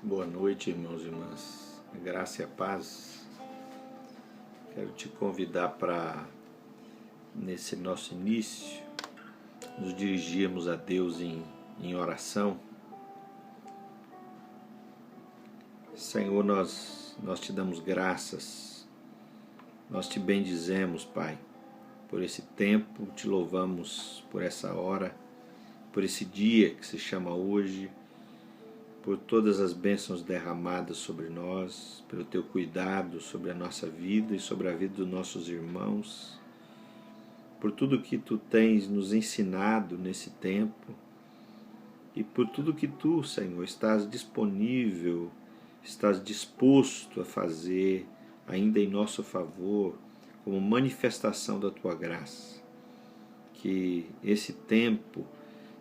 Boa noite, irmãos e irmãs. Graça e a paz. Quero te convidar para, nesse nosso início, nos dirigirmos a Deus em oração. Senhor, nós te damos graças, nós te bendizemos, Pai, por esse tempo, te louvamos por essa hora, por esse dia que se chama hoje, por todas as bênçãos derramadas sobre nós, pelo teu cuidado sobre a nossa vida e sobre a vida dos nossos irmãos, por tudo que tu tens nos ensinado nesse tempo e por tudo que tu, Senhor, estás disponível, estás disposto a fazer ainda em nosso favor, como manifestação da tua graça. Que esse tempo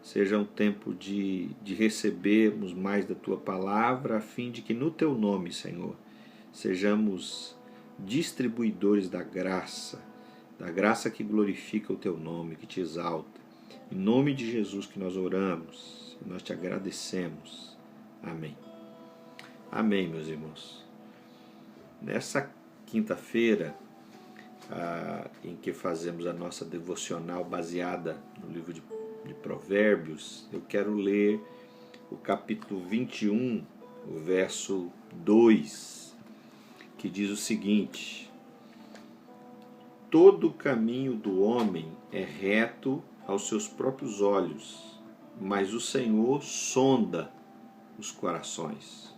seja um tempo de recebermos mais da Tua Palavra, a fim de que no Teu nome, Senhor, sejamos distribuidores da graça que glorifica o Teu nome, que te exalta. Em nome de Jesus que nós oramos e nós te agradecemos. Amém. Amém, meus irmãos. Nessa quinta-feira, em que fazemos a nossa devocional baseada no livro de Provérbios, eu quero ler o capítulo 21, o verso 2, que diz o seguinte: todo o caminho do homem é reto aos seus próprios olhos, mas o Senhor sonda os corações.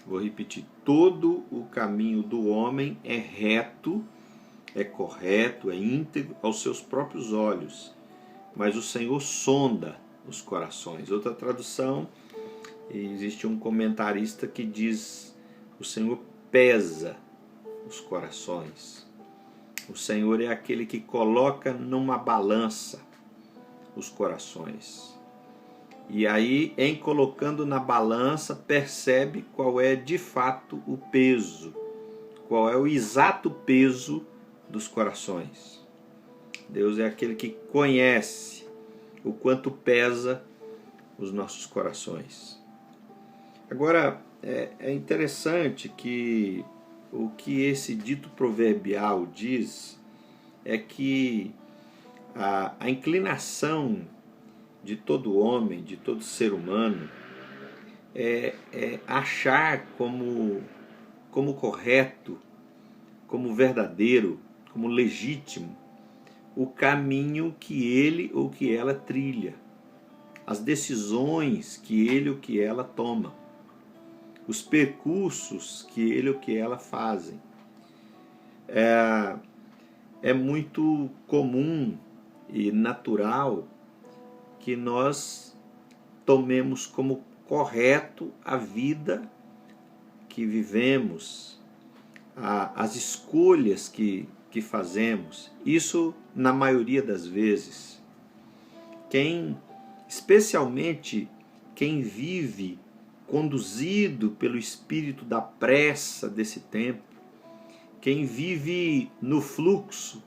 Vou repetir: todo o caminho do homem é reto, é correto, é íntegro aos seus próprios olhos, mas o Senhor sonda os corações. Outra tradução, existe um comentarista que diz: o Senhor pesa os corações. O Senhor é aquele que coloca numa balança os corações. E aí, em colocando na balança, percebe qual é de fato o peso, qual é o exato peso dos corações. Deus é aquele que conhece o quanto pesa os nossos corações. Agora, é interessante que o que esse dito proverbial diz é que a inclinação de todo homem, de todo ser humano, é achar como correto, como verdadeiro, como legítimo o caminho que ele ou que ela trilha, as decisões que ele ou que ela toma, os percursos que ele ou que ela fazem. É muito comum e natural que nós tomemos como correto a vida que vivemos, as escolhas que fazemos. Isso na maioria das vezes. Especialmente quem vive conduzido pelo espírito da pressa desse tempo, quem vive no fluxo,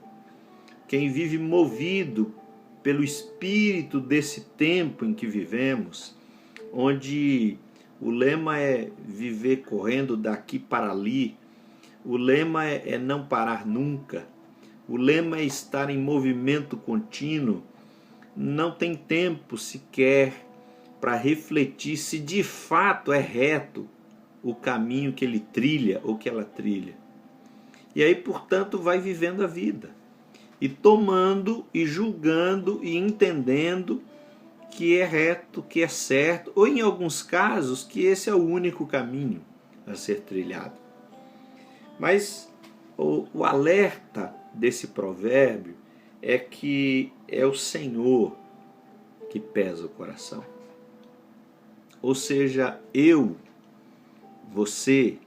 quem vive movido pelo espírito desse tempo em que vivemos, onde o lema é viver correndo daqui para ali, o lema é não parar nunca, o lema é estar em movimento contínuo, não tem tempo sequer para refletir se de fato é reto o caminho que ele trilha ou que ela trilha. E aí, portanto, vai vivendo a vida e tomando e julgando e entendendo que é reto, que é certo, ou em alguns casos que esse é o único caminho a ser trilhado. Mas o alerta desse provérbio é que é o Senhor que pesa o coração. Ou seja, eu, você,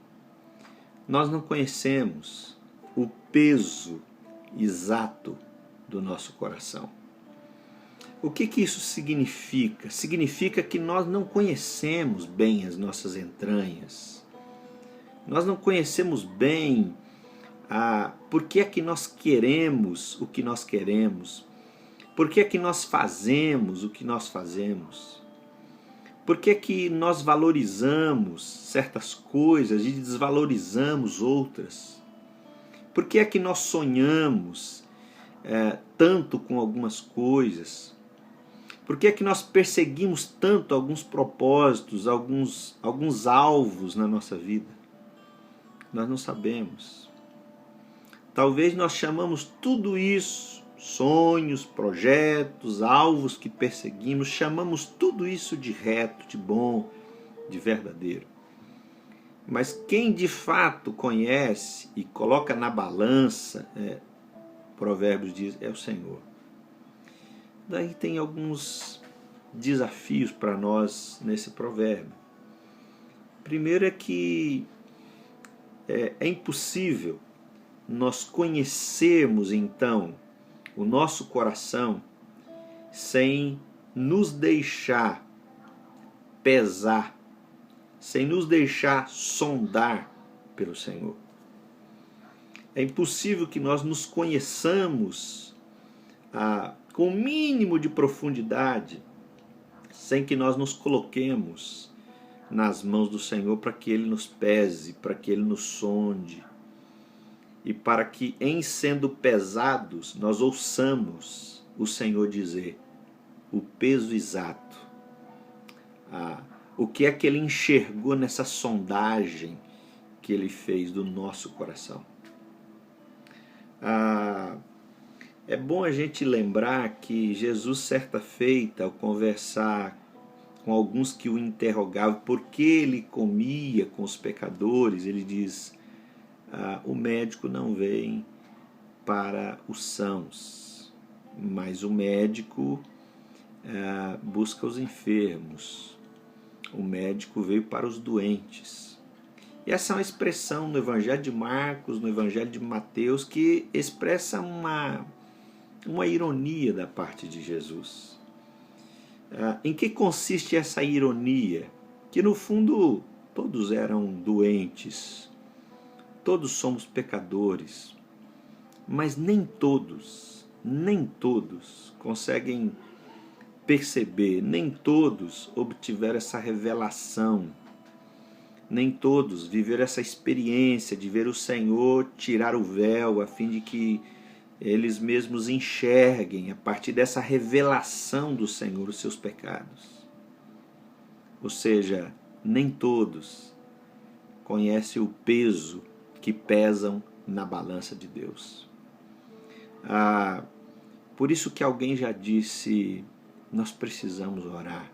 nós não conhecemos o peso exato do nosso coração. O que isso significa? Significa que nós não conhecemos bem as nossas entranhas. Nós não conhecemos bem por que é que nós queremos o que nós queremos. Por que é que nós fazemos o que nós fazemos. Por que que nós valorizamos certas coisas e desvalorizamos outras? Por que é que nós sonhamos tanto com algumas coisas? Por que é que nós perseguimos tanto alguns propósitos, alguns alvos na nossa vida? Nós não sabemos. Talvez nós chamamos tudo isso, sonhos, projetos, alvos que perseguimos, chamamos tudo isso de reto, de bom, de verdadeiro. Mas quem de fato conhece e coloca na balança, Provérbios diz, é o Senhor. Daí tem alguns desafios para nós nesse provérbio. Primeiro é que é impossível nós conhecermos então o nosso coração sem nos deixar pesar, sem nos deixar sondar pelo Senhor. É impossível que nós nos conheçamos com o mínimo de profundidade sem que nós nos coloquemos nas mãos do Senhor para que Ele nos pese, para que Ele nos sonde e para que, em sendo pesados, nós ouçamos o Senhor dizer o peso exato, o que é que Ele enxergou nessa sondagem que Ele fez do nosso coração. É bom a gente lembrar que Jesus, certa feita, ao conversar com alguns que o interrogavam por que ele comia com os pecadores, ele diz, o médico não vem para os sãos, mas o médico busca os enfermos, o médico veio para os doentes. E essa é uma expressão no Evangelho de Marcos, no Evangelho de Mateus, que expressa uma ironia da parte de Jesus. Em que consiste essa ironia? Que no fundo todos eram doentes, todos somos pecadores, mas nem todos conseguem perceber, nem todos obtiveram essa revelação, nem todos viveram essa experiência de ver o Senhor tirar o véu a fim de que eles mesmos enxerguem, a partir dessa revelação do Senhor, os seus pecados. Ou seja, nem todos conhecem o peso que pesam na balança de Deus. Por isso que alguém já disse, nós precisamos orar.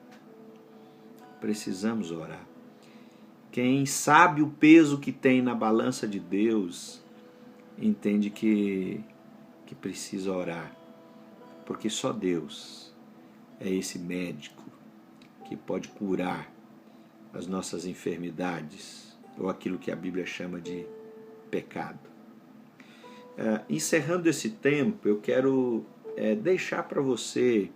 Precisamos orar. Quem sabe o peso que tem na balança de Deus, entende que precisa orar, porque só Deus é esse médico que pode curar as nossas enfermidades, ou aquilo que a Bíblia chama de pecado. Encerrando esse tempo, eu quero deixar para você,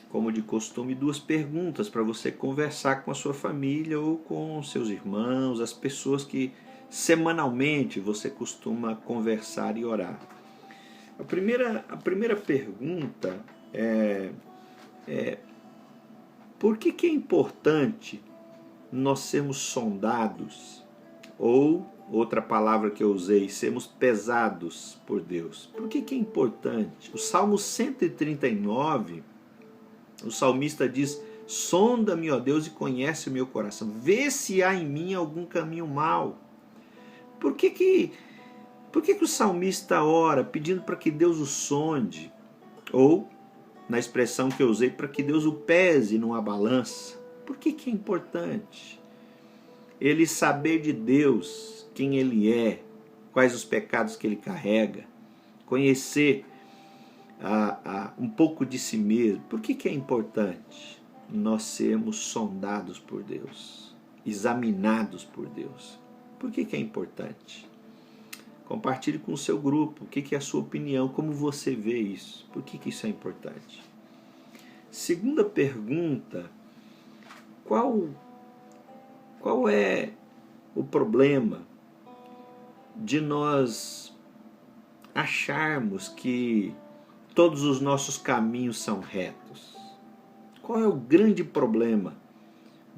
como de costume, 2 perguntas para você conversar com a sua família ou com seus irmãos, as pessoas que semanalmente você costuma conversar e orar. A primeira pergunta por que é importante nós sermos sondados, ou, outra palavra que eu usei, sermos pesados por Deus? Por que é importante? O Salmo 139, o salmista diz, sonda-me, ó Deus, e conhece o meu coração, vê se há em mim algum caminho mau. Por que o salmista ora pedindo para que Deus o sonde? Ou, na expressão que eu usei, para que Deus o pese numa balança? Por que é importante ele saber de Deus, quem Ele é, quais os pecados que Ele carrega, conhecer um pouco de si mesmo? Por que é importante nós sermos sondados por Deus, examinados por Deus? Por que é importante? Compartilhe com o seu grupo, o que é a sua opinião, como você vê isso, por que isso é importante. Segunda pergunta, qual é o problema de nós acharmos que todos os nossos caminhos são retos? Qual é o grande problema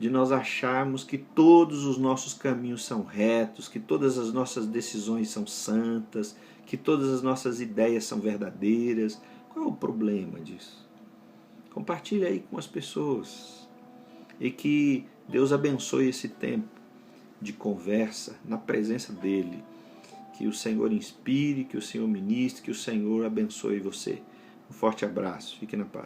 de nós acharmos que todos os nossos caminhos são retos, que todas as nossas decisões são santas, que todas as nossas ideias são verdadeiras. Qual é o problema disso? Compartilhe aí com as pessoas. E que Deus abençoe esse tempo de conversa na presença dEle. Que o Senhor inspire, que o Senhor ministre, que o Senhor abençoe você. Um forte abraço. Fique na paz.